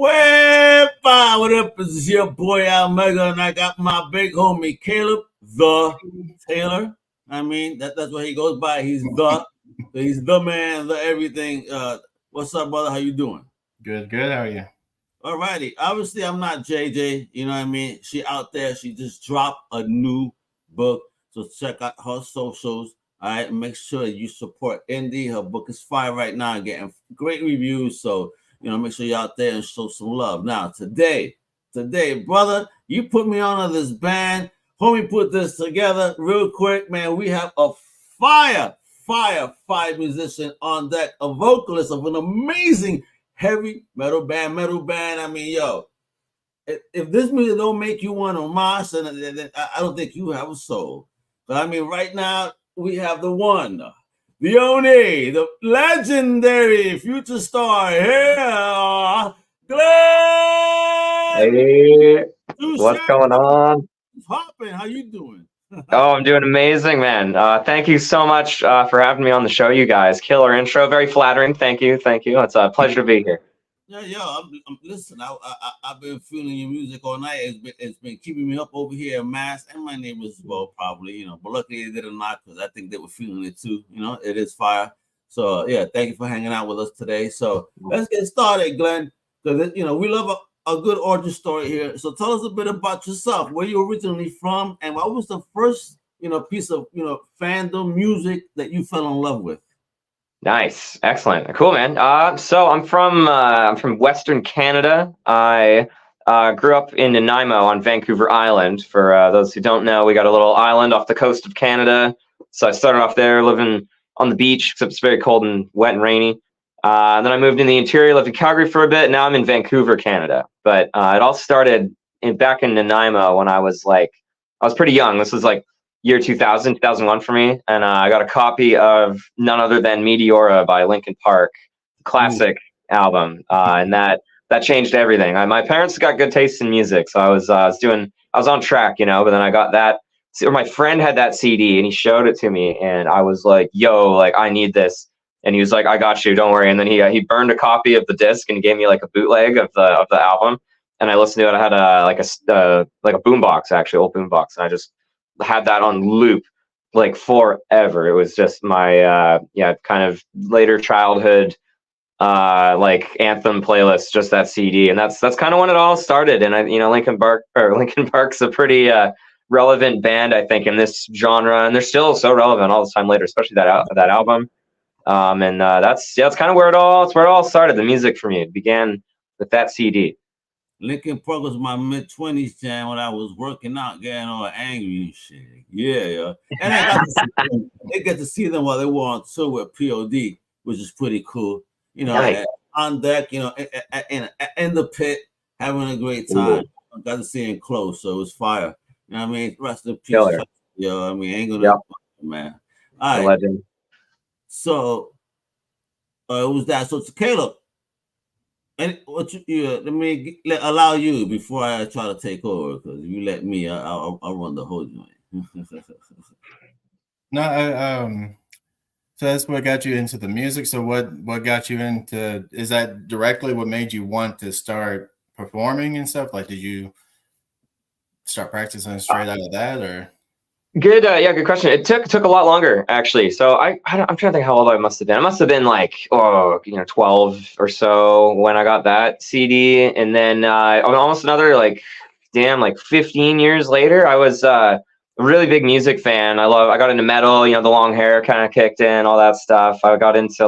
Wepa! What up? This is your boy Omega, and I got my big homie Caleb the Taylor. I mean, that's what he goes by. He's the man, the everything. What's up, brother? How you doing? Good. How are you? Alrighty. Obviously, I'm not JJ. You know what I mean? She out there. She just dropped a new book. So check out her socials. All right. Make sure you support Indy. Her book is fire right now, getting great reviews. So, make sure you're out there and show some love. Now, today, brother, you put me on this band. Homie put this together real quick, man. We have a fire musician on deck, a vocalist of an amazing heavy metal band. I mean, yo, if this music don't make you want to mosh, then I don't think you have a soul. But I mean, right now we have the one, the only, the legendary future star here, Glen. Hey, what's going on? Hopping, how you doing? Oh, I'm doing amazing, man. Thank you so much for having me on the show, you guys. Killer intro, very flattering. Thank you. It's a pleasure to be here. Yeah. Listen, I've been feeling your music all night. It's been keeping me up over here in Mass, and my neighbors as well, probably. But luckily they did not, because I think they were feeling it too. It is fire. So yeah, thank you for hanging out with us today. So let's get started, Glen, because we love a good origin story here. So tell us a bit about yourself, where you're originally from, and what was the first piece of fandom music that you fell in love with? Nice, excellent, cool, man. So I'm from Western Canada. I grew up in Nanaimo on Vancouver Island. For those who don't know, we got a little island off the coast of Canada. So I started off there, living on the beach, except it's very cold and wet and rainy. Then I moved in the interior, lived in Calgary for a bit. Now I'm in Vancouver, Canada. But it all started back in Nanaimo when I was pretty young. This was like year 2001 for me. And I got a copy of none other than Meteora by Linkin Park, classic album. And that changed everything. My parents got good taste in music. So I was on track, but then I got that. Or my friend had that CD and he showed it to me. And I was like, yo, I need this. And he was like, I got you, don't worry. And then he burned a copy of the disc and gave me a bootleg of the album. And I listened to it. I had a boombox, actually, old boombox. And I just had that on loop forever. It was just my kind of later childhood anthem playlist, just that CD. And that's kind of when it all started. And Linkin Park's a pretty relevant band, I think, in this genre. And they're still so relevant all this time later, especially that album. That's kind of where it all started. The music for me, it began with that CD. Linkin Park was my mid-20s jam when I was working out, getting all angry and shit. Yeah. And I got to see them while they were on tour with POD, which is pretty cool. Nice. On deck, in the pit, having a great time. I got to see him close, so it was fire. You know what I mean? Rest in peace. Yo, I mean, ain't gonna man. All right. Legend. So it was that. So it's Caleb. And let me allow you before I try to take over, because if you let me, I'll run the whole joint. No, so that's what got you into the music. So what got you into? Is that directly what made you want to start performing and stuff? Did you start practicing straight out of that, or? Good, good question. It took a lot longer, actually. So I'm trying to think how old I must have been. I must have been 12 or so when I got that CD, and then almost another 15 years later, I was a really big music fan. I got into metal. The long hair kind of kicked in, all that stuff. I got into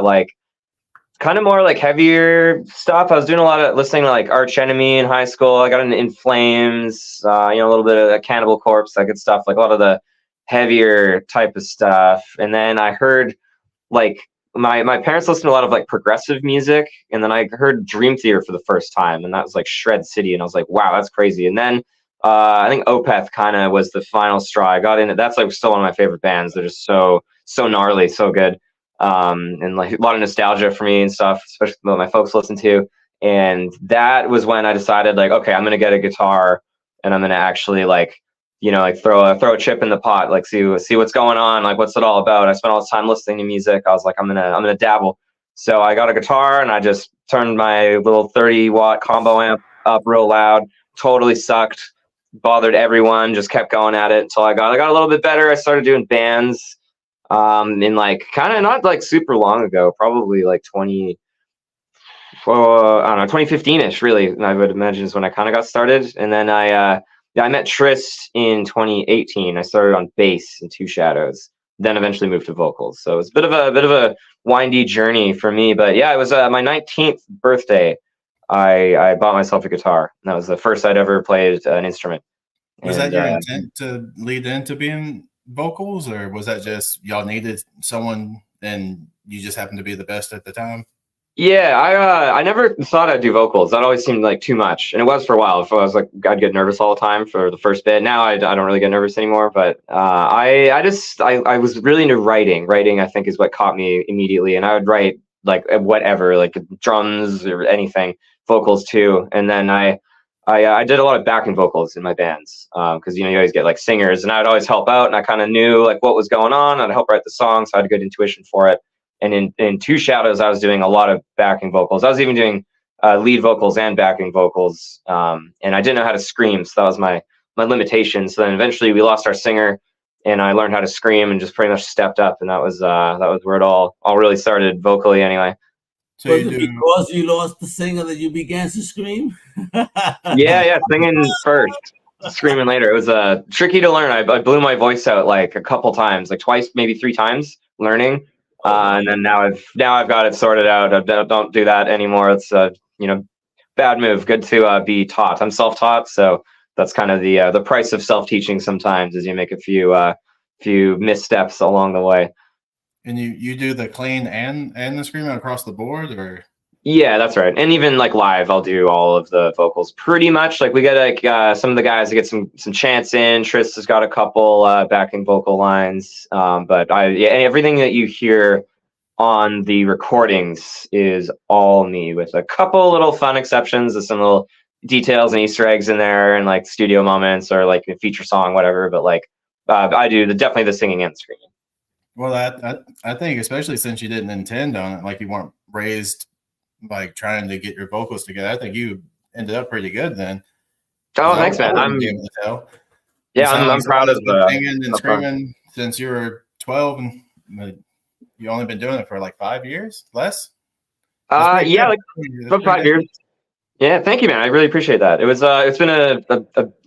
kind of more heavier stuff. I was doing a lot of listening to Arch Enemy in high school. I got into In Flames, a little bit of Cannibal Corpse, that good stuff. A lot of the heavier type of stuff. And then I heard my parents listened to a lot of progressive music, and then I heard Dream Theater for the first time, and that was Shred City, and I was like, wow, that's crazy. And then I think Opeth kind of was the final straw. I got into that's still one of my favorite bands. They're just so gnarly, so good. And a lot of nostalgia for me and stuff, especially what my folks listen to. And that was when I decided okay, I'm gonna get a guitar and I'm gonna actually throw a chip in the pot, see what's going on, what's it all about. I spent all this time listening to music. I was like, I'm gonna dabble. So I got a guitar and I just turned my little 30-watt combo amp up real loud. Totally sucked. Bothered everyone. Just kept going at it until I got a little bit better. I started doing bands in like kind of not like super long ago, probably like 2015ish really. I would imagine is when I kind of got started. And then I met Tryst in 2018. I started on bass in Two Shadows, then eventually moved to vocals. So it's a bit of a windy journey for me. But yeah, it was my 19th birthday. I bought myself a guitar, and that was the first I'd ever played an instrument. Was that your intent to lead into being vocals, or was that just y'all needed someone and you just happened to be the best at the time? Yeah, I never thought I'd do vocals. That always seemed like too much, and it was for a while. If I was like, I'd get nervous all the time for the first bit. Now I don't really get nervous anymore. But I was really into writing. Writing, I think, is what caught me immediately, and I would write like whatever, like drums or anything, vocals too. And then I did a lot of backing vocals in my bands because you always get like singers, and I would always help out, and I kind of knew like what was going on. I'd help write the song, so I had a good intuition for it. And in Two Shadows, I was doing a lot of backing vocals. I was even doing lead vocals and backing vocals. And I didn't know how to scream, so that was my limitation. So then eventually we lost our singer, and I learned how to scream and just pretty much stepped up. And that was where it all really started vocally anyway. So was it because you lost the singer that you began to scream? Yeah, singing first, screaming later. It was tricky to learn. I blew my voice out like a couple times, like twice, maybe 3 times learning. And then now I've got it sorted out. I don't do that anymore. It's bad move. Good to be taught. I'm self-taught, so that's kind of the price of self-teaching. Sometimes is you make a few missteps along the way. And you do the clean and the screaming across the board, or? Yeah, that's right. And even like live, I'll do all of the vocals pretty much. Like we get like some of the guys that get some chants in. Tryst has got a couple backing vocal lines. But everything that you hear on the recordings is all me, with a couple little fun exceptions of some little details and Easter eggs in there, and like studio moments or like a feature song, whatever. But like I do definitely the singing and screaming. Well, I think especially since you didn't intend on it, like you weren't raised like trying to get your vocals together, I think you ended up pretty good then. Oh, thanks, man. I'm proud of singing and screaming since you were 12, and you only been doing it for like 5 years, less. Like about 5 years. Yeah, thank you, man. I really appreciate that. It was it's been a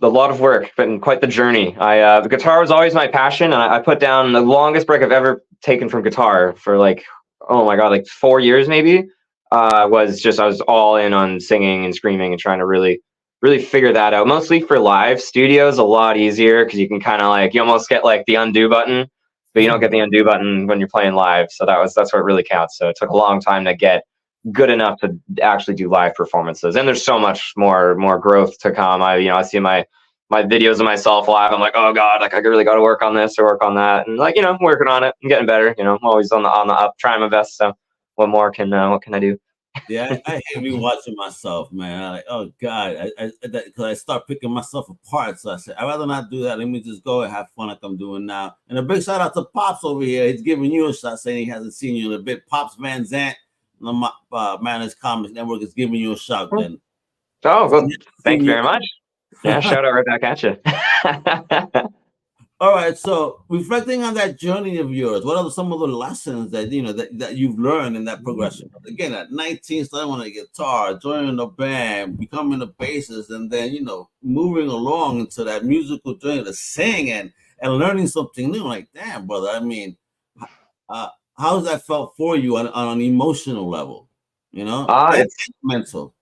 lot of work, been quite the journey. The guitar was always my passion, and I put down the longest break I've ever taken from guitar for like, oh my god, like 4 years maybe. I was all in on singing and screaming and trying to really figure that out. Mostly for live. Studio is a lot easier because you can kind of like, you almost get like the undo button, but you don't get the undo button when you're playing live. So that's what really counts. So it took a long time to get good enough to actually do live performances. And there's so much more growth to come. I see my videos of myself live. I'm like, oh god, like I really got to work on this or work on that, and like I'm working on it. I'm getting better. I'm always on the up, trying my best. So what can I do? Yeah, I hate rewatching myself, man. I'm like, oh god, because I start picking myself apart. So I said, I'd rather not do that. Let me just go and have fun like I'm doing now. And a big shout out to Pops over here. He's giving you a shot, saying he hasn't seen you in a bit. Pops Van Zant, Manners Comics Network, is giving you a shout. Then. Oh, well, thank you very much. Yeah, shout out right back at you. All right, so reflecting on that journey of yours, what are some of the lessons that that you've learned in that progression? Again, at 19, starting on a guitar, joining a band, becoming a bassist, and then moving along into that musical journey to sing and learning something new. Like, damn, brother. I mean, how's that felt for you on an emotional level? It's mental.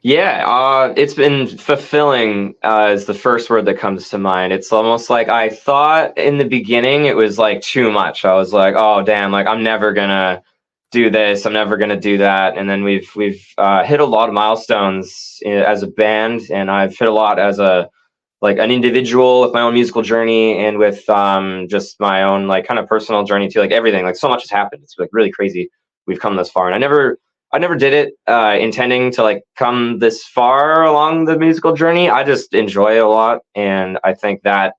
Yeah, it's been fulfilling is the first word that comes to mind. It's almost like I thought in the beginning it was like too much. I was like, oh damn, like I'm never gonna do this, I'm never gonna do that. And then we've hit a lot of milestones as a band, and I've hit a lot as an individual with my own musical journey, and with just my own like kind of personal journey too. Like everything, like so much has happened. It's like really crazy. We've come this far, and I never did it intending to like come this far along the musical journey. I just enjoy it a lot, and I think that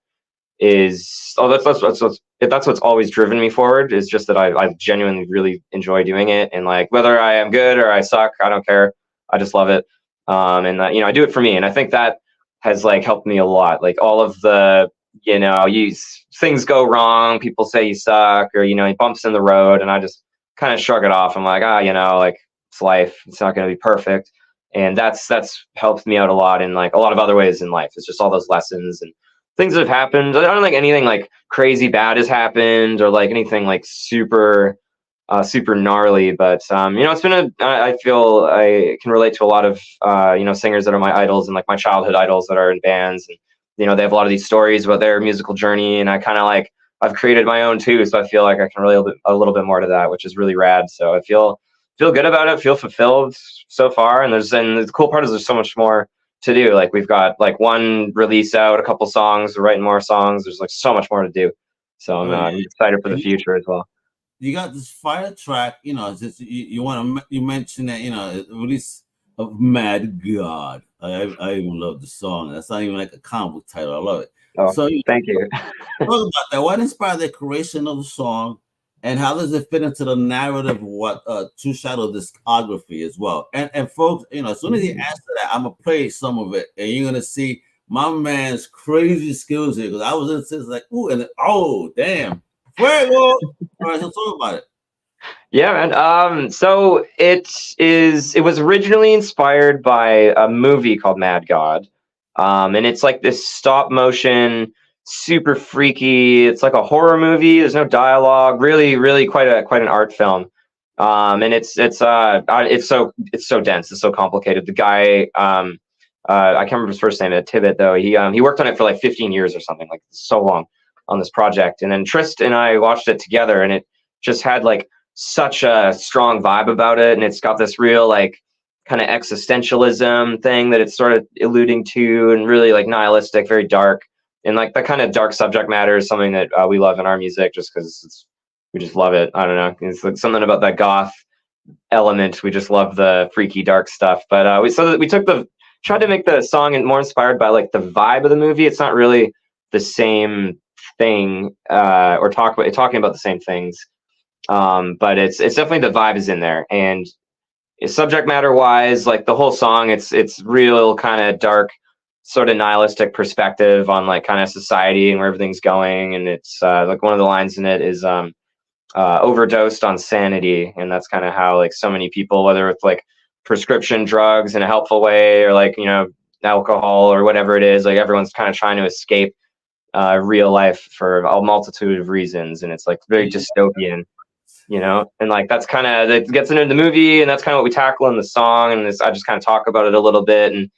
is that's that's what's always driven me forward, is just that I genuinely really enjoy doing it. And like, whether I am good or I suck, I don't care. I just love it. And I do it for me. And I think that has like helped me a lot. Like all of the, things go wrong. People say you suck, or, bumps in the road. And I just kind of shrug it off. I'm like, like, it's life. It's not going to be perfect. And that's helped me out a lot in like a lot of other ways in life. It's just all those lessons and things that have happened. I don't think anything like crazy bad has happened, or like anything like super gnarly. But it's been I feel I can relate to a lot of singers that are my idols and like my childhood idols that are in bands, and they have a lot of these stories about their musical journey, and I kind of like I've created my own too, so I feel like I can relate a little bit more to that, which is really rad. So I feel good about it, feel fulfilled so far, and the cool part is there's so much more to do. Like we've got like one release out, a couple songs, we're writing more songs. There's like so much more to do. So I'm excited for the future as well. You got this fire track, you mentioned that, release of Mad God. I even love the song. That's not even like a comic book title. I love it. Oh, so thank you. Talk about that. What inspired the creation of the song, and how does it fit into the narrative of what Two Shadow discography as well? And folks, as soon as you answer that, I'm gonna play some of it, and you're gonna see my man's crazy skills here, because I was in this like, ooh, and oh damn, fuego. All right, so talk about it. Yeah, man. So it was originally inspired by a movie called Mad God. And it's like this stop motion, super freaky. It's like a horror movie. There's no dialogue. Really, really quite an art film. And it's so dense. It's so complicated. The guy, I can't remember his first name, Tibbet though. He worked on it for like 15 years or something, like so long on this project. And then Tryst and I watched it together, and it just had like such a strong vibe about it. And it's got this real like kind of existentialism thing that it's sort of alluding to, and really like nihilistic, very dark. And like that kind of dark subject matter is something that we love in our music, just because we just love it. I don't know. It's like something about that goth element. We just love the freaky dark stuff. But we tried to make the song more inspired by like the vibe of the movie. It's not really the same thing or talking about the same things. But it's definitely the vibe is in there, and subject matter wise, like the whole song, it's real kind of dark, sort of nihilistic perspective on like kind of society and where everything's going. And it's like one of the lines in it is overdosed on sanity, and that's kind of how like so many people, whether it's like prescription drugs in a helpful way, or like alcohol or whatever it is, like everyone's kind of trying to escape real life for a multitude of reasons, and it's like very dystopian. And like that's kind of that gets into the movie, and that's kind of what we tackle in the song. And I just kind of talk about it a little bit, and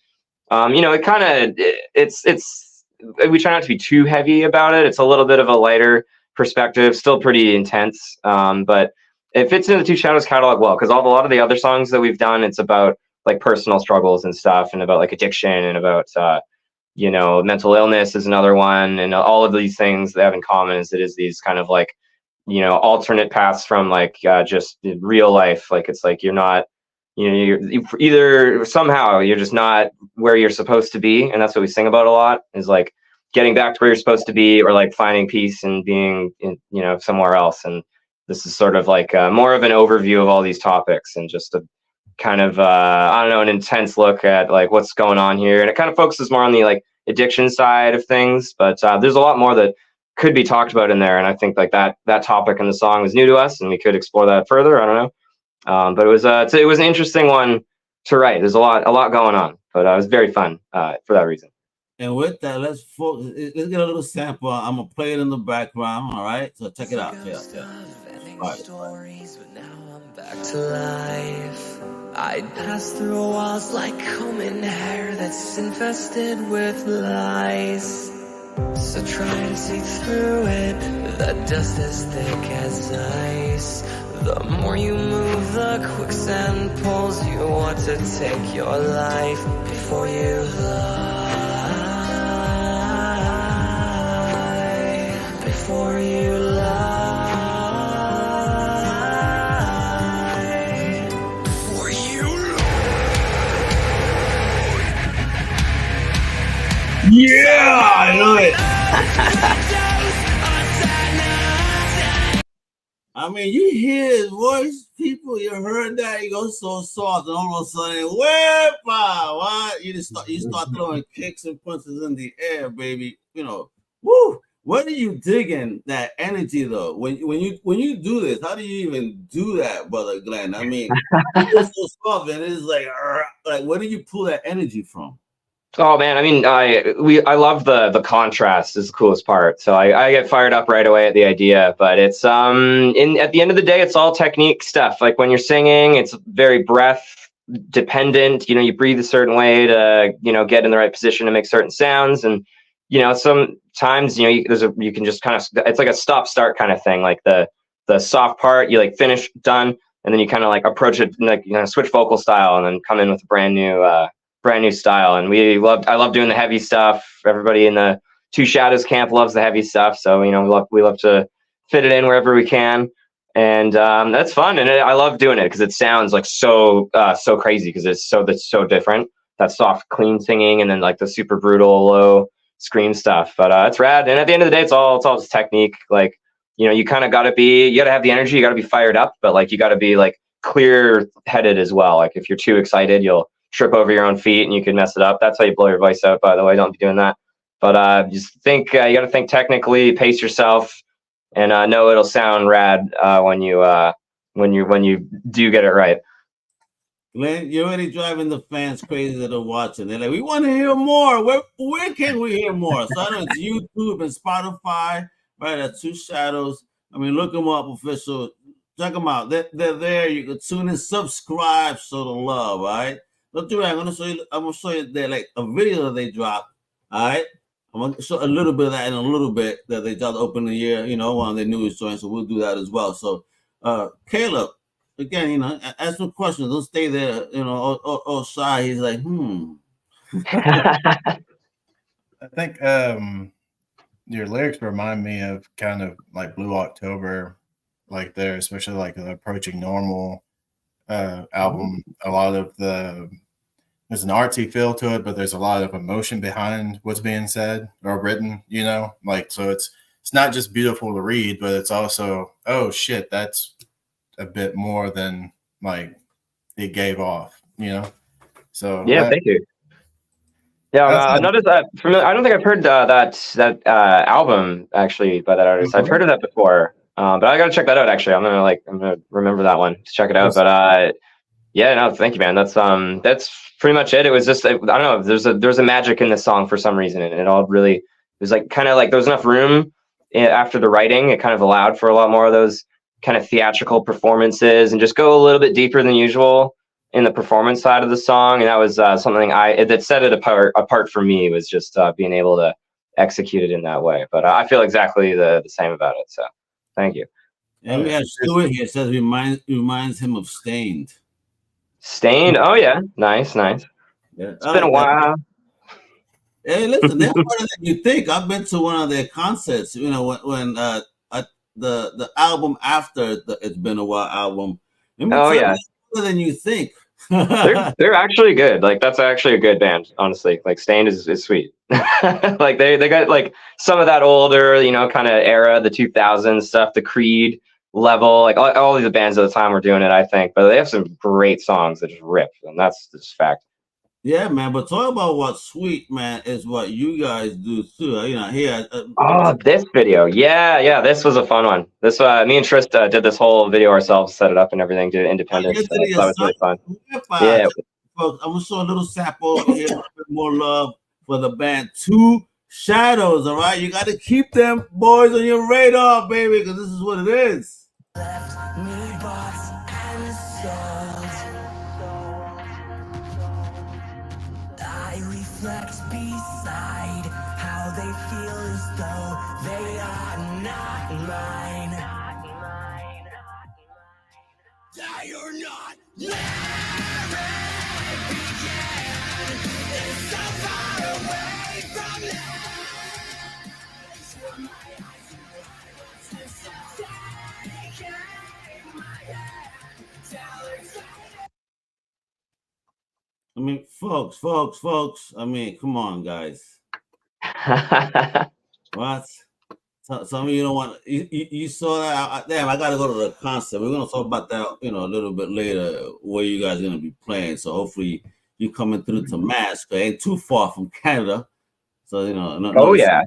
it kind of it's we try not to be too heavy about it. It's a little bit of a lighter perspective, still pretty intense, but it fits into the Two Shadows catalog well, because a lot of the other songs that we've done, it's about like personal struggles and stuff, and about like addiction, and about mental illness is another one, and all of these things they have in common is it is these kind of like alternate paths from like just real life. Like it's like you're not, you're either somehow you're just not where you're supposed to be, and that's what we sing about a lot, is like getting back to where you're supposed to be, or like finding peace and being in somewhere else. And this is sort of like more of an overview of all these topics, and just a kind of an intense look at like what's going on here. And it kind of focuses more on the like addiction side of things, but there's a lot more that could be talked about in there. And I think like that topic in the song was new to us, and we could explore that further. I don't know. But it was an interesting one to write. There's a lot going on, but it was very fun for that reason. And with that, let's get a little sample. I'm gonna play it in the background. All right, so check it out. Yeah. All right. Stories, but now I'm back to life. I'd pass through walls like combing hair that's infested with lies. So try to see through it, the dust is thick as ice. The more you move, the quicksand pulls you. Want to take your life before you lie. Before you lie. Before you lie. Yeah, I love it. I mean, you hear his voice, people. You heard that he goes so soft, and all of a sudden, wherepa, what? You start throwing kicks and punches in the air, baby. You know, woo. Where do you dig in that energy though? When you do this, how do you even do that, brother Glenn? I mean, you go so soft, and it's like where do you pull that energy from? Oh man, I mean, I love the contrast is the coolest part. So I get fired up right away at the idea. But it's at the end of the day, it's all technique stuff. Like when you're singing, it's very breath dependent. You know, you breathe a certain way to get in the right position to make certain sounds, and sometimes you can just kind of, it's like a stop start kind of thing. Like the soft part, you like finish, done, and then you kind of like approach it, like switch vocal style, and then come in with a brand new style. And I love doing the heavy stuff. Everybody in the Two Shadows camp loves the heavy stuff, so we love to fit it in wherever we can, and that's fun. And I love doing it because it sounds like so crazy, because that's so different, that soft clean singing and then like the super brutal low scream stuff. But it's rad. And at the end of the day, it's all just technique. Like you kind of gotta have the energy, you gotta be fired up, but like you gotta be like clear headed as well. Like if you're too excited, you'll trip over your own feet and you can mess it up. That's how you blow your voice out, by the way. Don't be doing that. But just think, you got to think technically, pace yourself, and know it'll sound rad when you do get it right. Glenn, you're already driving the fans crazy that are watching. They're like, we want to hear more. Where can we hear more? So I know it's YouTube and Spotify, right? At Two Shadows. I mean, look them up, official. Check them out. They're there. You can tune in, subscribe, show the love, all right? Don't do that. I'm gonna show you that, like a video that they dropped. All right. I'm gonna show a little bit of that in a little bit that they dropped open the year, one of their newest joints. So we'll do that as well. So Caleb, again, ask some questions. Don't stay there, all shy. He's like, I think your lyrics remind me of kind of like Blue October, like there, especially like the Approaching Normal album. A lot of there's an artsy feel to it, but there's a lot of emotion behind what's being said or written, like, so it's not just beautiful to read, but it's also, oh shit, that's a bit more than like it gave off, so yeah, thank you. Yeah, I noticed that. I don't think I've heard that album actually by that artist. I've heard of that before, but I gotta check that out. Actually, I'm gonna remember that one to check it out. But yeah, no, thank you, man. That's pretty much it. It was just, I don't know. There's a magic in this song for some reason, and it was like kind of like there was enough room after the writing. It kind of allowed for a lot more of those kind of theatrical performances and just go a little bit deeper than usual in the performance side of the song. And that was something that set it apart for me, was just being able to execute it in that way. But I feel exactly the same about it. So thank you. And we have Stuart here. Says reminds him of Stained. Stained. Oh yeah, nice. Yeah. It's been a while. Hey, listen, they're harder than you think. I've been to one of their concerts. When the album after the It's Been a While album. Oh yeah, harder than you think. they're actually good. Like that's actually a good band, honestly. Like Stained is sweet. Like they got like some of that older, kind of era, the 2000s stuff, the Creed level, like all these bands at the time were doing it, I think. But they have some great songs that just rip, and that's just fact. Yeah, man. But talk about what's sweet, man, is what you guys do too. Here. This video, yeah, this was a fun one. This me and Tryst did this whole video ourselves, set it up and everything, did it independent. So that was really fun. Yeah, folks, I'm gonna show a little sample over here. More love for the band Two Shadows. All right, you got to keep them boys on your radar, baby, because this is what it is. Left me bought and sold. I reflect beside how they feel as though they are not mine. They are not where it began. It's so far away from me. I mean, folks. I mean, come on, guys. What? Some of you don't want you saw that. Damn, I gotta go to the concert. We're gonna talk about that, a little bit later. Where you guys are gonna be playing. So hopefully you coming through to Mass. It ain't too far from Canada. So Oh yeah.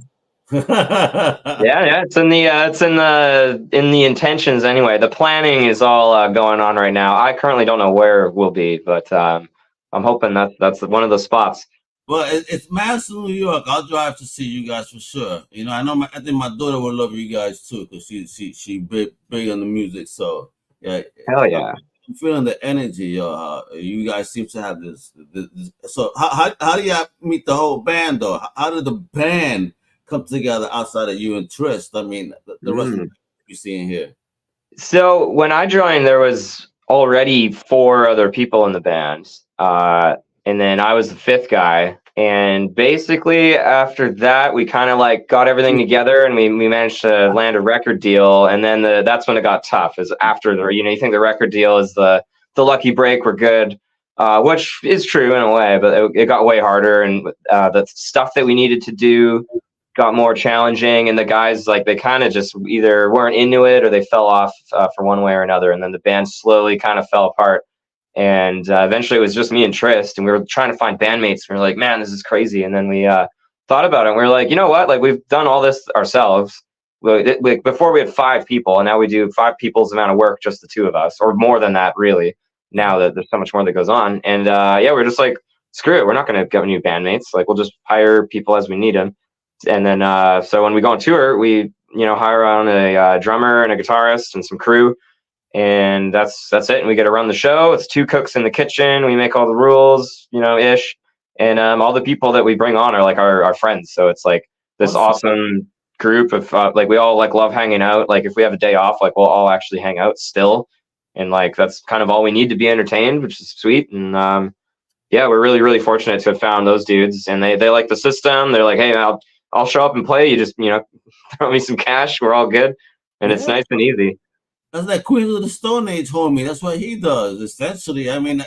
Yeah, it's in the intentions anyway. The planning is all going on right now. I currently don't know where we'll be, but I'm hoping that's one of the spots. Well, it's Madison, New York. I'll drive to see you guys for sure. I think my daughter will love you guys too, because she big on the music. So yeah, hell yeah. I'm feeling the energy. You guys seem to have this. So how do you meet the whole band though? How did the band come together outside of you and Tryst? I mean, the rest of the you seeing here. So when I joined, there was already 4 other people in the band, and then I was the 5th guy. And basically after that, we kind of like got everything together, and we managed to land a record deal. And then that's when it got tough. Is after you think the record deal is the lucky break, we're good, which is true in a way, but it got way harder, and the stuff that we needed to do got more challenging, and the guys, like, they kind of just either weren't into it or they fell off for one way or another, and then the band slowly kind of fell apart. And eventually it was just me and Tryst, and we were trying to find bandmates. We were like, man, this is crazy. And then we thought about it, and we were like, you know what, like, we've done all this ourselves. Before we had 5 people, and now we do 5 people's amount of work, just the 2 of us, or more than that, really, now that there's so much more that goes on. And yeah, we're just like, screw it, we're not going to get new bandmates. Like, we'll just hire people as we need them. And then so when we go on tour, we hire on a drummer and a guitarist and some crew, and that's it. And we get to run the show. It's 2 cooks in the kitchen. We make all the rules, ish. And all the people that we bring on are like our friends. So it's like this awesome group of like, we all like love hanging out. Like, if we have a day off, like, we'll all actually hang out still. And like, that's kind of all we need to be entertained, which is sweet. And yeah, we're really, really fortunate to have found those dudes, and they like the system. They're like, hey, I'll show up and play. You just, throw me some cash. We're all good. And it's nice and easy. That's like Queens of the Stone Age, homie. That's what he does, essentially. I mean,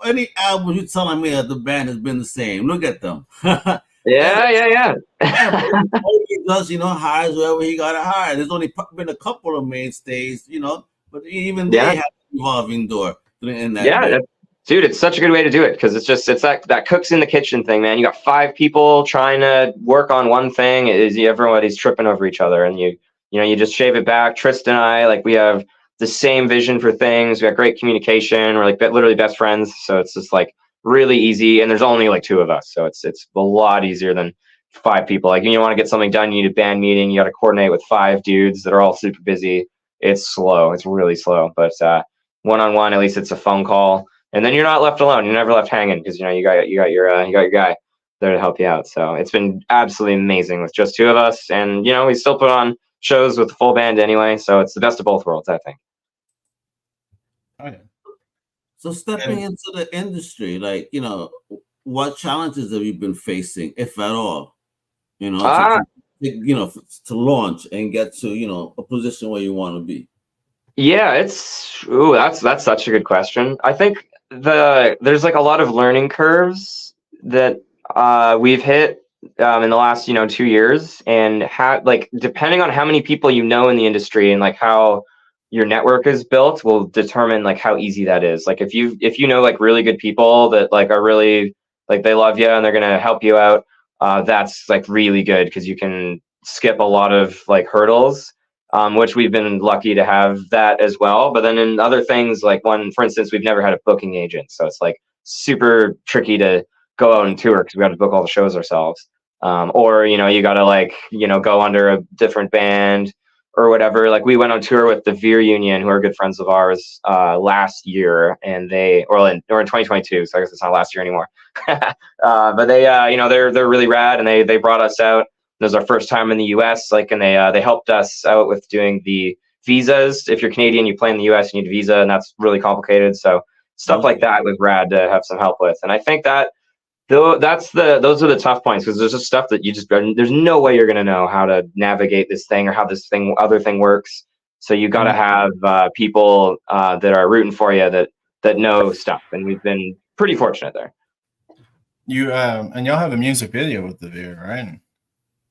any album you're telling me that the band has been the same. Look at them. Yeah. He does, hires whoever he got to hire. There's only been a couple of mainstays, but even they have an evolving door in that. Yeah, dude, it's such a good way to do it, because it's that cooks in the kitchen thing, man. You got 5 people trying to work on one thing. Everybody's tripping over each other, and you just shave it back. Tryst and I, like, we have the same vision for things. We got great communication. We're like literally best friends. So it's just like really easy. And there's only like 2 of us. So it's a lot easier than 5 people. Like, you want to get something done, you need a band meeting. You got to coordinate with 5 dudes that are all super busy. It's slow. It's really slow. But one-on-one, at least it's a phone call. And then you're not left alone. You're never left hanging, because you got your guy there to help you out. So it's been absolutely amazing with just 2 of us. And we still put on shows with the full band anyway. So it's the best of both worlds, I think. Oh yeah. So stepping into the industry, like, what challenges have you been facing, if at all? To launch and get to a position where you want to be. Yeah, that's such a good question. I think there's like a lot of learning curves that we've hit in the last 2 years, and depending on how many people in the industry and like how your network is built will determine like how easy that is. Like, if you know like really good people that like are really like, they love you and they're gonna help you out, that's like really good, because you can skip a lot of like hurdles, which we've been lucky to have that as well. But then in other things, like, for instance, we've never had a booking agent, so it's like super tricky to go out and tour, because we got to book all the shows ourselves. Or you got to like go under a different band or whatever. Like, we went on tour with the Veer Union, who are good friends of ours, last year, and in 2022, so I guess it's not last year anymore. But they they're really rad, and they brought us out. It was our first time in the US, like, and they helped us out with doing the visas. If you're Canadian, you play in the US, you need a visa, and that's really complicated. So stuff like that was rad to have some help with. And I think that those are the tough points, because there's just stuff that there's no way you're gonna know how to navigate this thing or how this other thing works. So you got to have people that are rooting for you that know stuff, and we've been pretty fortunate there. You and y'all have a music video with the Veer, right?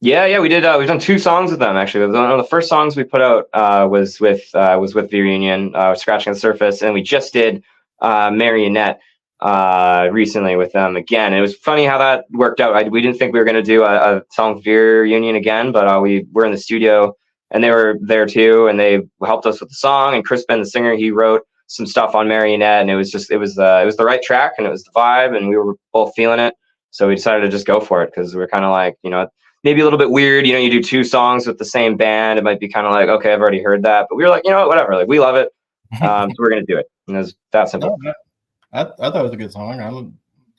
Yeah, we did. We've done 2 songs with them actually. One of the first songs we put out was with the reunion, Scratching the Surface, and we just did Marionette recently with them again. It was funny how that worked out. We didn't think we were going to do a song with Veer Union again, but we were in the studio and they were there too, and they helped us with the song. And Chris Ben, the singer, he wrote some stuff on Marionette, and it was the right track and it was the vibe, and we were both feeling it. So we decided to just go for it because we're kind of like, maybe a little bit weird, you do 2 songs with the same band. It might be kind of like, okay, I've already heard that, but we were like, whatever, like we love it. So we're going to do it. And it was that simple. I thought it was a good song.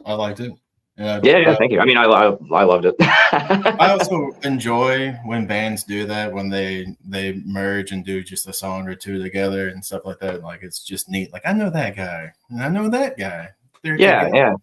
I liked it. Yeah, thank you. I mean, I loved it. I also enjoy when bands do that, when they merge and do just a song or 2 together and stuff like that. Like, it's just neat. Like, I know that guy and I know that guy. Yeah.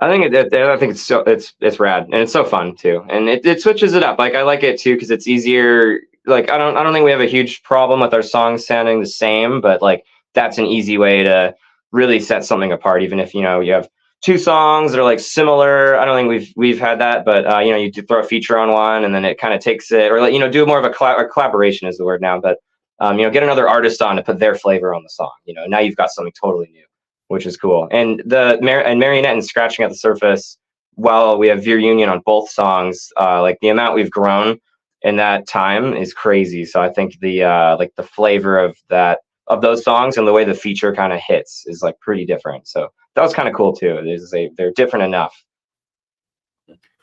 I think it's rad, and it's so fun too, and it switches it up. Like, I like it too because it's easier. Like, I don't think we have a huge problem with our songs sounding the same, but like that's an easy way to really set something apart. Even if you have 2 songs that are like similar. I don't think we've had that, but you do throw a feature on one, and then it kind of takes it, or like do more of a collaboration is the word now. But get another artist on to put their flavor on the song. Now you've got something totally new, which is cool. And Marionette and Scratching at the Surface, while we have Veer Union on both songs, like the amount we've grown in that time is crazy. So I think the flavor of those songs and the way the feature kind of hits is like pretty different. So that was kind of cool too. They're different enough.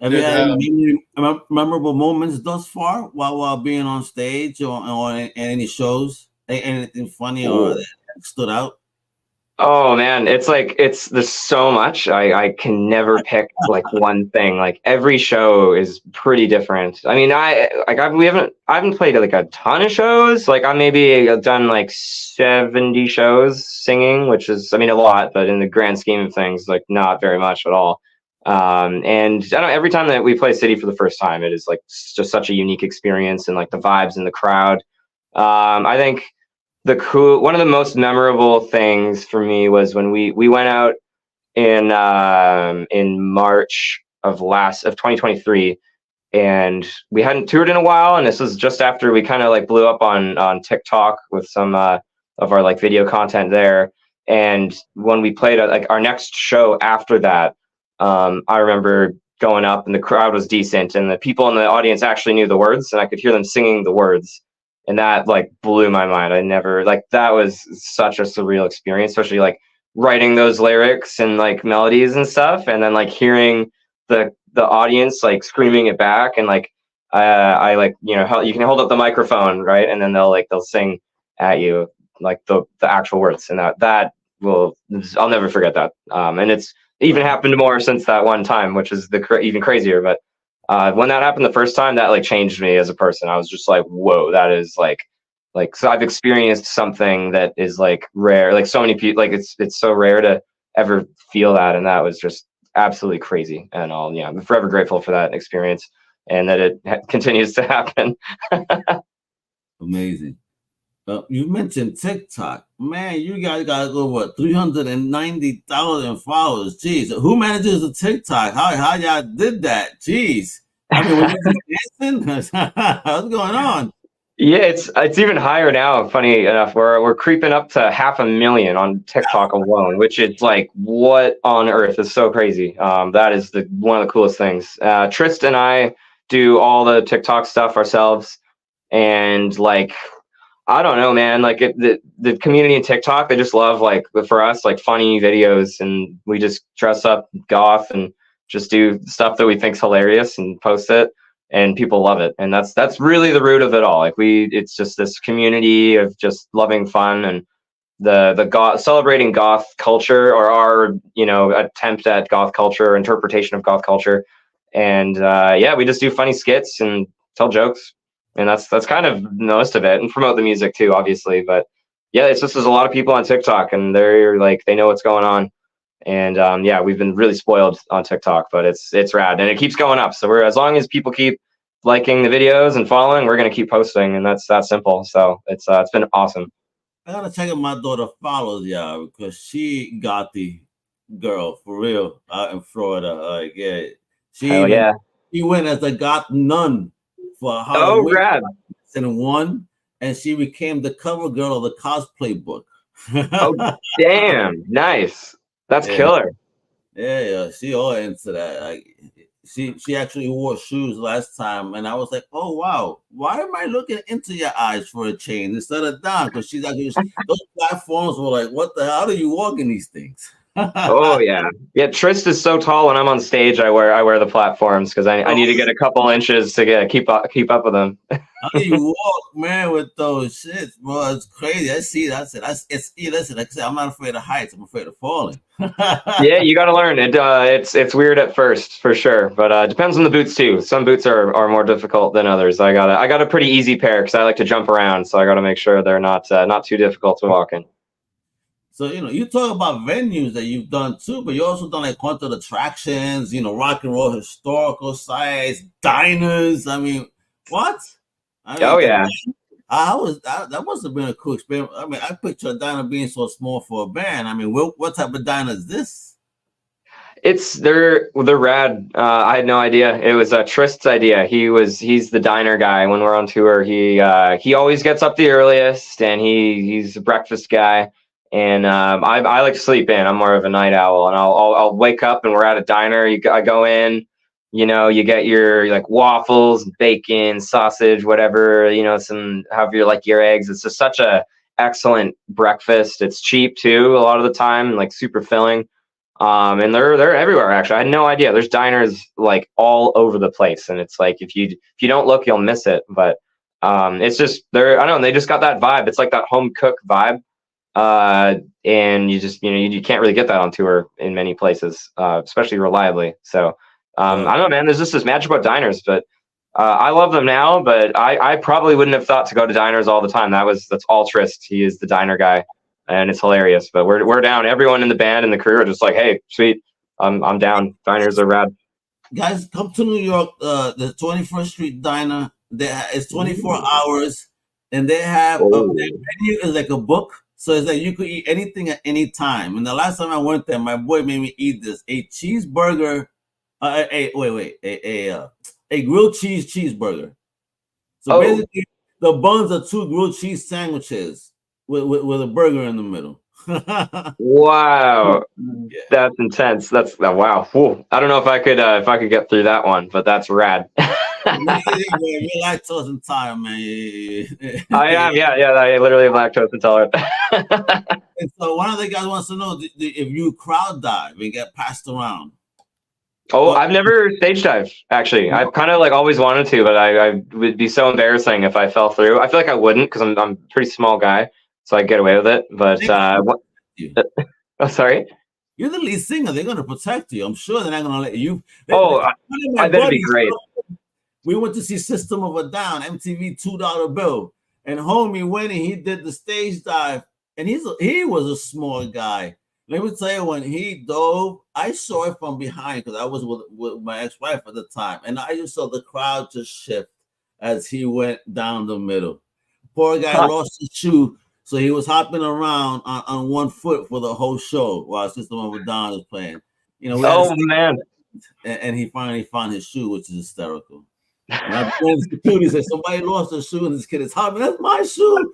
Have you had any memorable moments thus far while being on stage or in any shows? Anything funny or that stood out? Oh man, there's so much. I can never pick like one thing. Like every show is pretty different. I mean, I haven't played like a ton of shows. Like I've done like 70 shows singing, which is, I mean, a lot, but in the grand scheme of things, like not very much at all. And I don't know, every time that we play City for the first time, it is like just such a unique experience, and like the vibes in the crowd. I think one of the most memorable things for me was when we went out in March of 2023, and we hadn't toured in a while, and this was just after we kind of like blew up on TikTok with some of our like video content there. And when we played like our next show after that, I remember going up and the crowd was decent, and the people in the audience actually knew the words, and I could hear them singing the words. And that like blew my mind. That was such a surreal experience, especially like writing those lyrics and like melodies and stuff. And then like hearing the audience like screaming it back. And like, I like, you can hold up the microphone, right? And then they'll sing at you like the actual words. And I'll never forget that. And it's even happened more since that one time, which is even crazier. But when that happened the first time, that like changed me as a person. I was just like, whoa, that is like so I've experienced something that is like rare. Like so many people, like it's so rare to ever feel that, and that was just absolutely crazy. And I'm forever grateful for that experience, and that it continues to happen. Amazing. You mentioned TikTok. Man, you guys got over 390,000 followers. Jeez, who manages the TikTok? How y'all did that? Jeez. I mean, were you dancing? What's going on? Yeah, it's even higher now. Funny enough, we're creeping up to 500,000 on TikTok alone, which is like, what on earth? Is so crazy. That is one of the coolest things. Tryst and I do all the TikTok stuff ourselves, and like, I don't know, man. Like the community in TikTok, they just love like, for us, like funny videos, and we just dress up goth and just do stuff that we think's hilarious and post it, and people love it. And that's really the root of it all. Like it's just this community of just loving fun, and the goth, celebrating goth culture, or our attempt at goth culture, or interpretation of goth culture. And we just do funny skits and tell jokes. And that's kind of most of it, and promote the music too, obviously. But yeah, it's just there's a lot of people on TikTok, and they're like, they know what's going on. And we've been really spoiled on TikTok, but it's rad, and it keeps going up. So as long as people keep liking the videos and following, we're gonna keep posting, and that's that simple. So it's been awesome. I gotta check if my daughter follows y'all, because she got the girl for real out in Florida. Like, yeah, she She went as a goth nun for Oh, Halloween rad. and won, and she became the cover girl of the cosplay book. Oh, damn. Nice. That's Yeah. killer. Yeah, she all into that. Like she actually wore shoes last time, and I was like, oh wow, why am I looking into your eyes for a change instead of down? Because she's actually those platforms were like, what the hell? How do you walk in these things? Oh yeah, yeah. Tryst is so tall. When I'm on stage, I wear the platforms because I need to get a couple inches to keep up with them. How do you walk, man, with those shits, bro? It's crazy. I see that. Listen, like I said, I'm not afraid of heights. I'm afraid of falling. Yeah, you got to learn it. It's weird at first for sure, but it depends on the boots too. Some boots are more difficult than others. I got a pretty easy pair because I like to jump around, so I got to make sure they're not too difficult to walk in. So, you talk about venues that you've done too, but you also done like haunted attractions, rock and roll historical sites, diners. I mean, what? Oh yeah. That must have been a cool experience. I mean, I picture a diner being so small for a band. I mean, what type of diner is this? They're rad. I had no idea. It was Tryst's idea. He's the diner guy when we're on tour. He always gets up the earliest, and he's a breakfast guy. And I like to sleep in. I'm more of a night owl, and I'll wake up and we're at a diner. I go in, you get your like waffles, bacon, sausage, whatever, have your eggs. It's just such a excellent breakfast. It's cheap too a lot of the time, like super filling. And they're everywhere actually. I had no idea. There's diners like all over the place, and it's like if you don't look, you'll miss it. But it's just I don't know. They just got that vibe. It's like that home cook vibe. And you just you can't really get that on tour in many places, especially reliably. So I don't know, man. There's just this magic about diners, but I love them now. But I probably wouldn't have thought to go to diners all the time. That's all Tryst. He is the diner guy, and it's hilarious. But we're down. Everyone in the band and the crew are just like, hey, sweet, I'm down. Diners are rad. Guys, come to New York. The 21st Street Diner. It's 24 hours, and they have their menu is like a book. So it's like you could eat anything at any time. And the last time I went there, my boy made me eat this: a cheeseburger, a grilled cheeseburger. So basically, the buns are 2 grilled cheese sandwiches with a burger in the middle. Wow, yeah. That's intense. That's wow. Whew. I don't know if I could get through that one, but that's rad. You're lactose intolerant, man. I am, yeah. I literally am lactose intolerant. And so one of the guys wants to know if you crowd dive and get passed around. Oh, I've never stage dived actually. I've kind of like always wanted to, but I would be so embarrassing if I fell through. I feel like I wouldn't because I'm a pretty small guy, so I get away with it. But oh, sorry. You're the lead singer. They're gonna protect you. I'm sure they're not gonna let you. I bet it'd be great. We went to see System of a Down, MTV $2 bill, and homie went and he did the stage dive, and he was a small guy. Let me tell you, when he dove, I saw it from behind because I was with my ex-wife at the time, and I just saw the crowd just shift as he went down the middle. Poor guy lost his shoe, so he was hopping around on one foot for the whole show while System of a Down was playing. Man! And he finally found his shoe, which is hysterical. My friend security said somebody lost their shoe, and this kid is hopping. That's my shoe.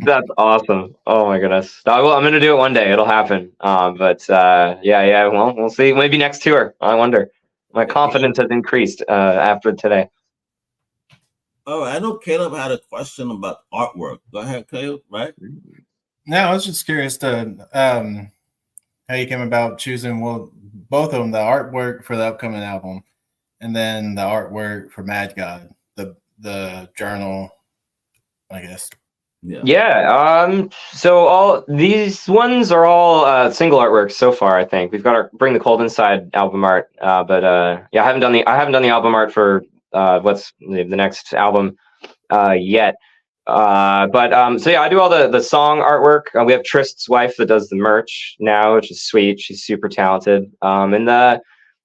That's awesome. Oh my goodness. I'm gonna do it one day. It'll happen. Yeah. Well, we'll see. Maybe next tour. I wonder. My confidence has increased after today. Oh, I know Caleb had a question about artwork. Go ahead, Caleb. Right? No, I was just curious to how you came about choosing both of them, the artwork for the upcoming album, and then the artwork for Mad God, the journal, I guess. Yeah. So all these ones are all single artworks so far. I think we've got our Bring the Cold Inside album art, but I haven't done the album art for what's the next album yet. So yeah, I do all the song artwork. We have Tryst's wife that does the merch now, which is sweet. She's super talented. And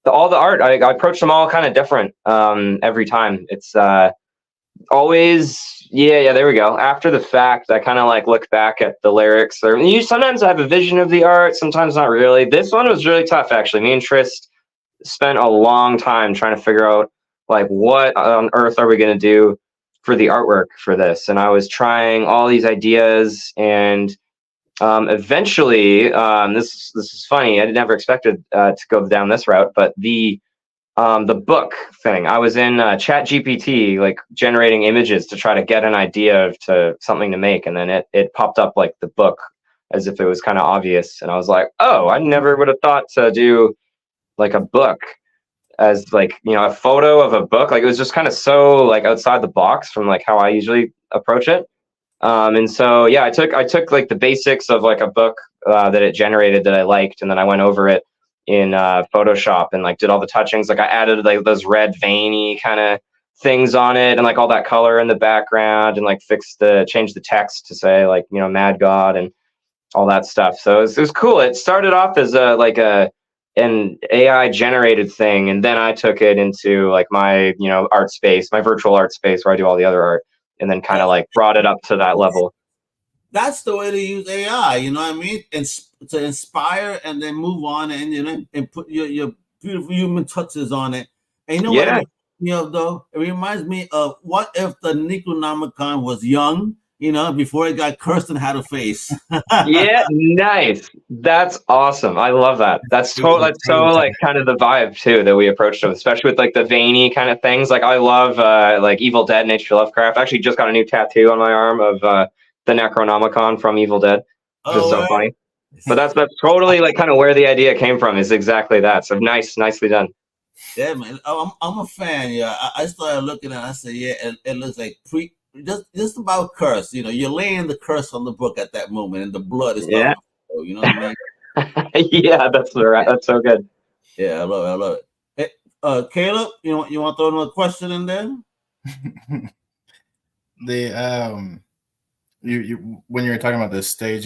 all the art, I approach them all kind of different every time. It's always there we go. After the fact, I kind of like look back at the lyrics. Sometimes I have a vision of the art, sometimes not really. This one was really tough actually. Me and Tryst spent a long time trying to figure out like what on earth are we going to do for the artwork for this. And I was trying all these ideas, and eventually, this is funny. I never expected to go down this route, but the book thing. I was in Chat GPT, like generating images to try to get an idea to something to make, and then it popped up like the book as if it was kind of obvious, and I was like, oh, I never would have thought to do like a book as like, you know, a photo of a book. Like it was just kind of so like outside the box from like how I usually approach it. And so yeah, I took like the basics of like a book that it generated that I liked, and then I went over it in Photoshop and like did all the touchings. Like I added like those red veiny kind of things on it, and like all that color in the background, and like changed the text to say like, you know, Mad God and all that stuff. So it was cool. It started off as an AI generated thing, and then I took it into like my, you know, art space, my virtual art space where I do all the other art, and then kind of like brought it up to that level. That's the way to use AI, you know what I mean? And to inspire and then move on, and you know, and put your beautiful human touches on it. And you know what it reminds me of, though? It reminds me of what if the Necronomicon was young, you know, before it got cursed and had a face. Yeah, nice. That's awesome. I love that. That's so like kind of the vibe too that we approached it, especially with like the veiny kind of things. Like I love like Evil Dead and H.P. Lovecraft. I actually just got a new tattoo on my arm of the Necronomicon from Evil Dead. Which is so funny. But that's totally like kind of where the idea came from, is exactly that. So nicely done. Yeah, man. I'm a fan. Yeah, I started looking at it. I said, yeah, it looks like just about curse. You know, you're laying the curse on the book at that moment, and the blood is starting to flow, you know what I mean? Yeah, that's right. That's so good. Yeah, I love it. Hey, Caleb, you want to throw another question in there? You when you were talking about the stage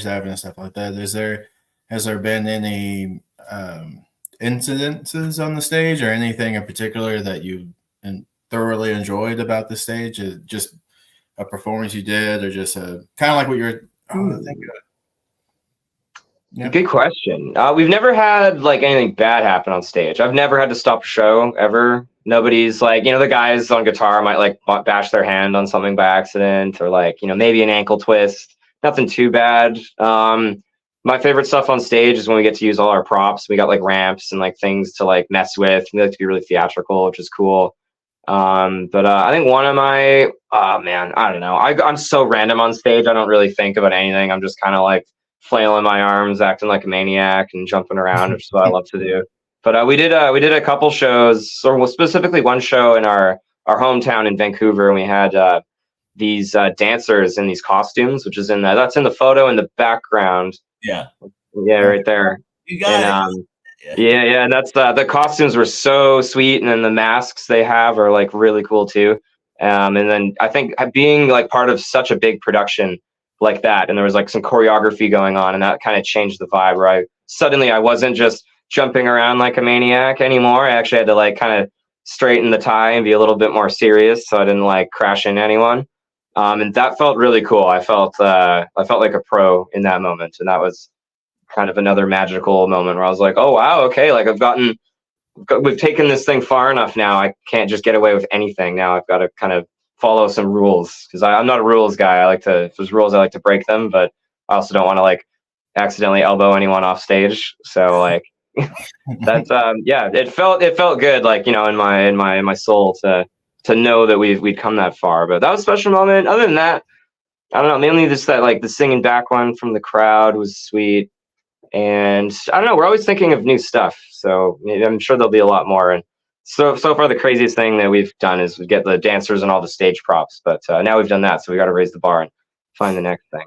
diving and stuff like that, has there been any incidences on the stage or anything in particular that you thoroughly enjoyed about the stage? Just a performance you did, or just kind of like what you're thinking of? Yeah. Good question. We've never had like anything bad happen on stage. I've never had to stop a show ever. Nobody's like, you know, the guys on guitar might like bash their hand on something by accident, or like, you know, maybe an ankle twist. Nothing too bad. My favorite stuff on stage is when we get to use all our props. We got like ramps and like things to like mess with. We like to be really theatrical, which is cool. But I think one of my, I don't know. I'm so random on stage. I don't really think about anything. I'm just kind of like flailing my arms, acting like a maniac and jumping around, which is what I love to do. But we did a couple shows, or specifically one show in our hometown in Vancouver, and we had these dancers in these costumes, which is that's in the photo in the background. Yeah, right there. You got it. Yeah. That's the costumes were so sweet, and then the masks they have are like really cool too. And then I think being like part of such a big production like that, and there was like some choreography going on, and that kind of changed the vibe, where I wasn't just jumping around like a maniac anymore. I actually had to like kind of straighten the tie and be a little bit more serious, so I didn't like crash into anyone. And that felt really cool. I felt like a pro in that moment, and that was kind of another magical moment where I was like, oh wow, okay, like we've taken this thing far enough now. I can't just get away with anything now. I've got to kind of follow some rules, because I'm not a rules guy. If there's rules, I like to break them, but I also don't want to like accidentally elbow anyone off stage. So like that's it felt good, like, you know, in my soul to know that we'd come that far. But that was a special moment. Other than that, I don't know, mainly just that like the singing back one from the crowd was sweet. And I don't know, we're always thinking of new stuff, so I'm sure there'll be a lot more. And so far the craziest thing that we've done is we get the dancers and all the stage props, but now we've done that, so we got to raise the bar and find the next thing.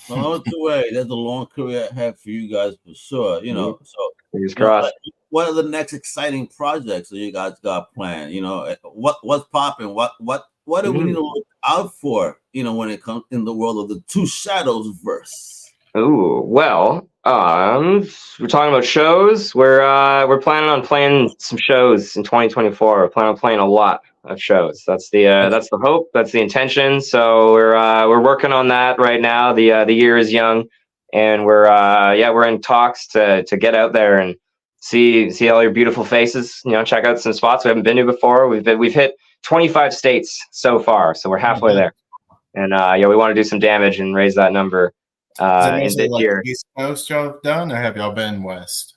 Well, there's a long career ahead for you guys for sure. You know, so fingers crossed. What are the next exciting projects that you guys got planned? You know, what's popping? What do we need to look out for? You know, when it comes in the world of the Two Shadows verse. Ooh, well, we're talking about shows. We're planning on playing some shows in 2024. We're planning on playing a lot of shows. That's the hope. That's the intention. So we're working on that right now. The year is young, and we're in talks to get out there and see all your beautiful faces. You know, check out some spots we haven't been to before. We've hit 25 states so far, so we're halfway there. And yeah, we want to do some damage and raise that number in this year. East Coast y'all done, or have y'all been west?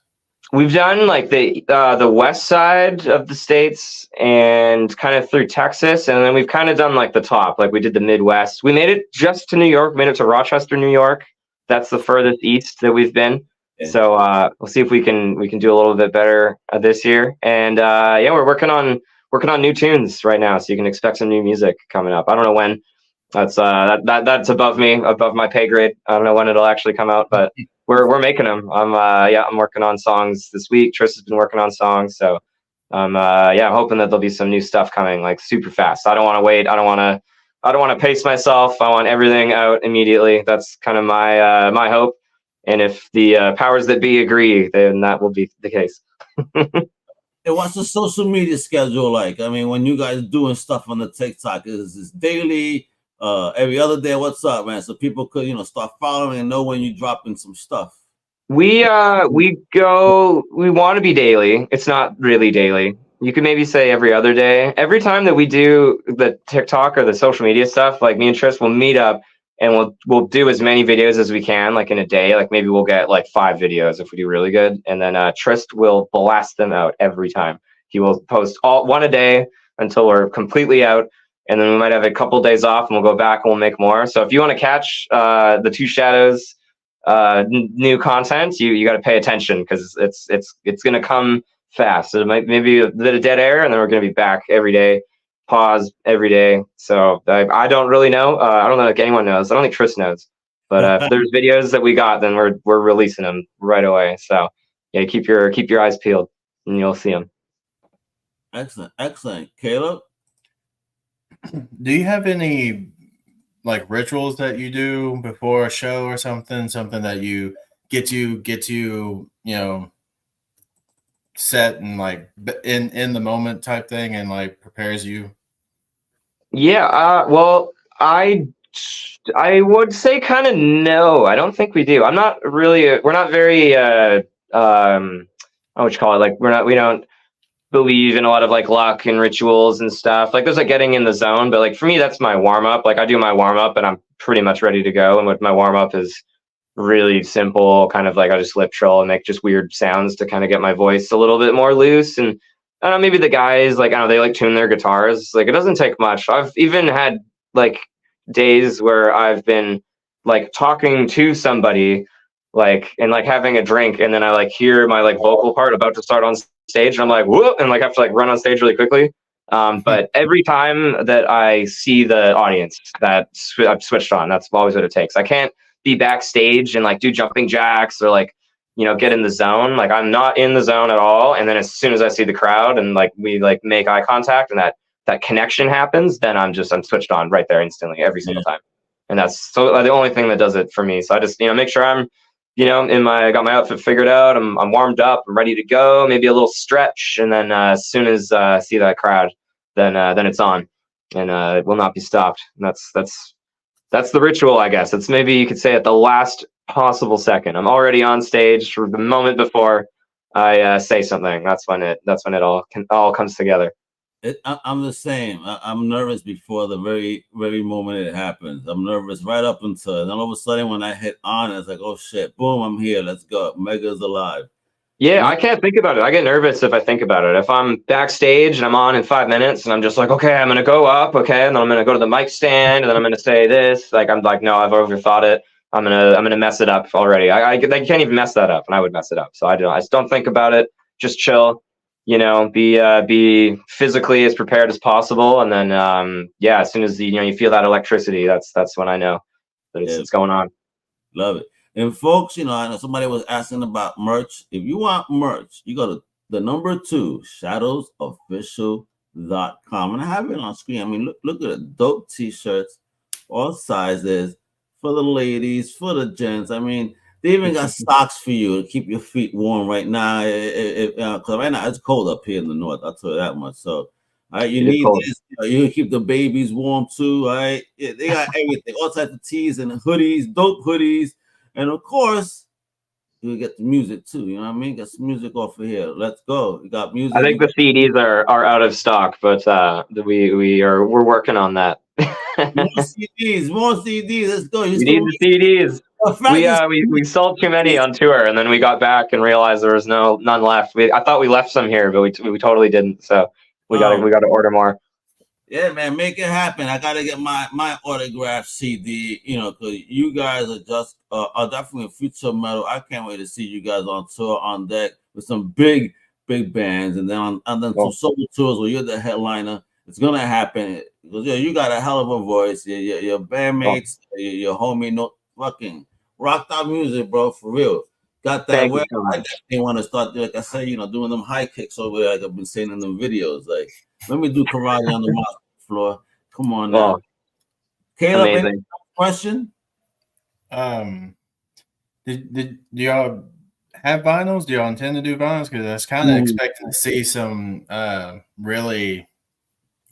We've done like the west side of the states and kind of through Texas, and then we've kind of done like the top, like we did the Midwest. We made it just to New York, made it to Rochester, New York. That's the furthest east that we've been. Yeah. So we'll see if we can do a little bit better this year. And yeah, we're working on new tunes right now, so you can expect some new music coming up. I don't know when. That's that's above my pay grade. I don't know when it'll actually come out, but we're making them. I'm working on songs this week. Tryst has been working on songs, so I'm hoping that there'll be some new stuff coming like super fast. I don't want to wait. I don't want to pace myself. I want everything out immediately. That's kind of my hope. And if the powers that be agree, then that will be the case. And what's the social media schedule like? I mean, when you guys doing stuff on the TikTok, is this daily? Every other day? What's up, man? So people could, start following and know when you're dropping some stuff. We want to be daily. It's not really daily. You could maybe say every other day. Every time that we do the TikTok or the social media stuff, like me and Tryst will meet up and we'll do as many videos as we can, like in a day. Like maybe we'll get like 5 videos if we do really good, and then Tryst will blast them out every time. He will post one a day until we're completely out. And then we might have a couple days off, and we'll go back and we'll make more. So if you want to catch the Two Shadows new content, you got to pay attention, because it's gonna come fast. So it might maybe a bit of dead air, and then we're gonna be back every day. Pause every day. So I don't really know. I don't know if anyone knows. I don't think Tryst knows. But if there's videos that we got, then we're releasing them right away. So yeah, keep your eyes peeled, and you'll see them. Excellent, Caleb. Do you have any like rituals that you do before a show or something that you get you set and like in the moment type thing, and like prepares you? Yeah, well, I would say kind of no. I don't think we do. I'm not really. We're not very. What you call it? Like we don't believe in a lot of like luck and rituals and stuff. Like there's like getting in the zone, but like for me, that's my warm up. Like I do my warm up and I'm pretty much ready to go. And what my warm up is really simple, kind of like I just lip trill and make just weird sounds to kind of get my voice a little bit more loose. And I don't know, maybe the guys like, I don't know, they like tune their guitars. Like it doesn't take much. I've even had like days where I've been like talking to somebody like and like having a drink, and then I like hear my like vocal part about to start on stage, and I'm like whoop, and like have to like run on stage really quickly. But every time that I see the audience, that I've switched on. That's always what it takes. I can't be backstage and like do jumping jacks or like get in the zone. Like I'm not in the zone at all. And then as soon as I see the crowd and like we like make eye contact and that connection happens, then I'm switched on right there instantly every single time. And that's the only thing that does it for me. So I just make sure I'm I got my outfit figured out. I'm warmed up. I'm ready to go. Maybe a little stretch, and then as soon as I see that crowd, then it's on, and it will not be stopped. And that's the ritual, I guess. It's maybe you could say at the last possible second. I'm already on stage for the moment before I say something. That's when it all comes together. I'm the same. I'm nervous before the very, very moment it happens. I'm nervous right up until, and then all of a sudden when I hit on, it's like, oh shit, boom, I'm here. Let's go. Mega's alive. Yeah, I can't think about it. I get nervous if I think about it. If I'm backstage and I'm on in 5 minutes and I'm just like, okay, I'm going to go up. Okay. And then I'm going to go to the mic stand and then I'm going to say this. Like, I'm like, no, I've overthought it. I'm going to mess it up already. I can't even mess that up, and I would mess it up. So I just don't think about it. Just chill. Be physically as prepared as possible, and then as soon as you feel that electricity, that's when I know that it's going on. Love it. And folks, I know somebody was asking about merch. If you want merch, you go to the number 2 shadowsofficial.com, and I have it on screen. I mean, look at it, dope t-shirts, all sizes, for the ladies, for the gents. I mean, they even got socks for you to keep your feet warm right now. Because right now it's cold up here in the north. I'll tell you that much. So, all right, you need this. You can keep the babies warm too. All right, they got everything, all types of tees and hoodies, dope hoodies, and of course, we get the music too. You know what I mean? Get some music off of here. Let's go. We got music. I think the CDs are out of stock, but we're working on that. More CDs. Let's go. We need the CDs. We sold too many on tour, and then we got back and realized there was none left. I thought we left some here, but we totally didn't. So we gotta order more. Yeah, man, make it happen. I gotta get my autograph CD. You know, because you guys are definitely future metal. I can't wait to see you guys on tour on deck with some big bands, and then some solo tours where you're the headliner. It's gonna happen because you got a hell of a voice. Your bandmates, your homie, no fucking rocked out music, bro, for real. Got that way. I definitely want to start, like I say, doing them high kicks over there, like I've been saying in them videos. Like, let me do karate on the floor. Come on now. Wow. Caleb, any question? Do y'all have vinyls? Do y'all intend to do vinyls? Because I was kind of expecting to see some really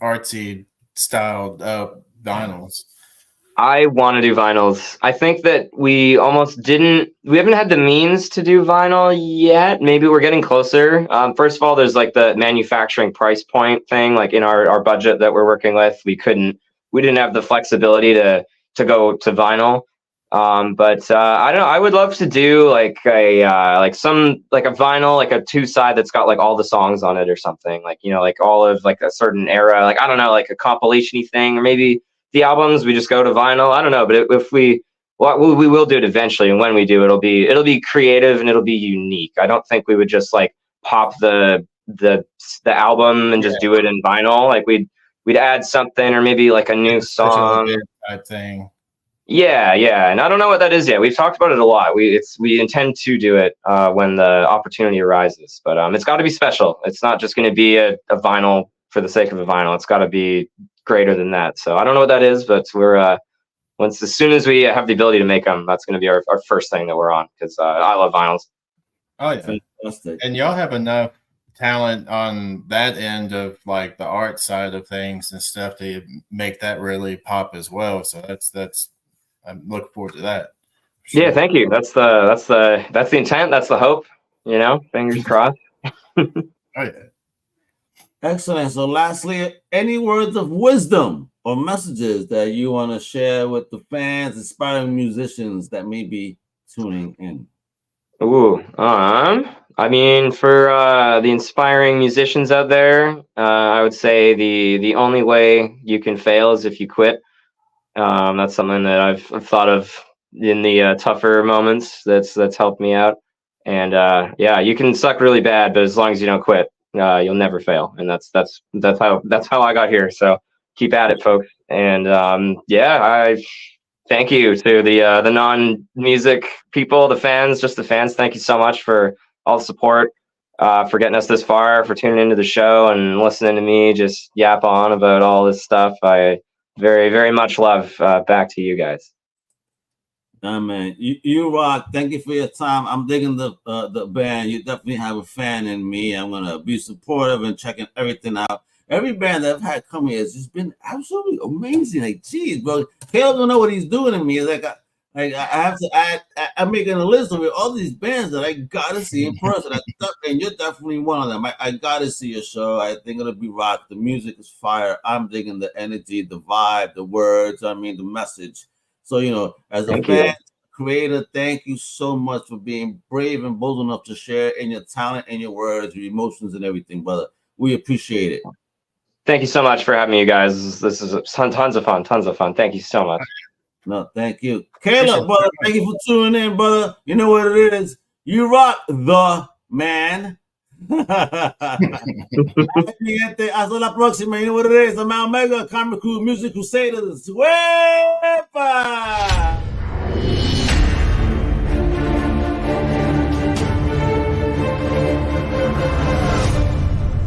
artsy styled vinyls. I want to do vinyls. I think that we haven't had the means to do vinyl yet. Maybe we're getting closer. First of all, there's like the manufacturing price point thing, like in our budget that we're working with, we didn't have the flexibility to go to vinyl. But I don't know, I would love to do like a vinyl, like a 2-side that's got like all the songs on it or something, like, like all of like a certain era, like, I don't know, like a compilation-y thing, or maybe the albums we just go to vinyl. I don't know, but if we will do it eventually, and when we do, it'll be creative and it'll be unique. I don't think we would just like pop the album and just do it in vinyl. Like we'd add something, or maybe like a new song type thing. Yeah, and I don't know what that is yet. We've talked about it a lot. We intend to do it when the opportunity arises, but it's got to be special. It's not just going to be a vinyl for the sake of a vinyl. It's got to be greater than that. So I don't know what that is, but we're as soon as we have the ability to make them, that's going to be our first thing that we're on, because I love vinyls. Oh yeah, fantastic. And y'all have enough talent on that end of like the art side of things and stuff to make that really pop as well. So that's I'm looking forward to that. Sure. Yeah, thank you. That's the intent. That's the hope. Fingers crossed. Oh yeah. Excellent. So lastly, any words of wisdom or messages that you want to share with the fans, aspiring musicians that may be tuning in? Ooh, I mean, for the inspiring musicians out there, I would say the only way you can fail is if you quit. That's something that I've thought of in the tougher moments. That's helped me out. And you can suck really bad, but as long as you don't quit, you'll never fail. And that's how I got here. So keep at it, folks. And I thank you to the non-music people, the fans, just the fans. Thank you so much for all the support, for getting us this far, for tuning into the show and listening to me just yap on about all this stuff. I very, very much love. Back to you guys. Man, you rock. Thank you for your time. I'm digging the band. You definitely have a fan in me. I'm gonna be supportive and checking everything out. Every band that I've had come here has just been absolutely amazing. Like, geez, bro, Caleb don't know what he's doing to me. It's like I have to add. I'm making a list of all these bands that I gotta see in person. And you're definitely one of them. I gotta see your show. I think it'll be rock. The music is fire. I'm digging the energy, the vibe, the words. I mean, the message. So, as a band creator, thank you so much for being brave and bold enough to share in your talent and your words, your emotions and everything, brother. We appreciate it. Thank you so much for having me, guys. This is tons of fun. Thank you so much. No, thank you. Caleb, brother, thank you for tuning in, brother. You know what it is. You rock the man. Hasta la próxima. You know what it is. I'm Omega, Comic Crew, Music Crusaders. Wepa!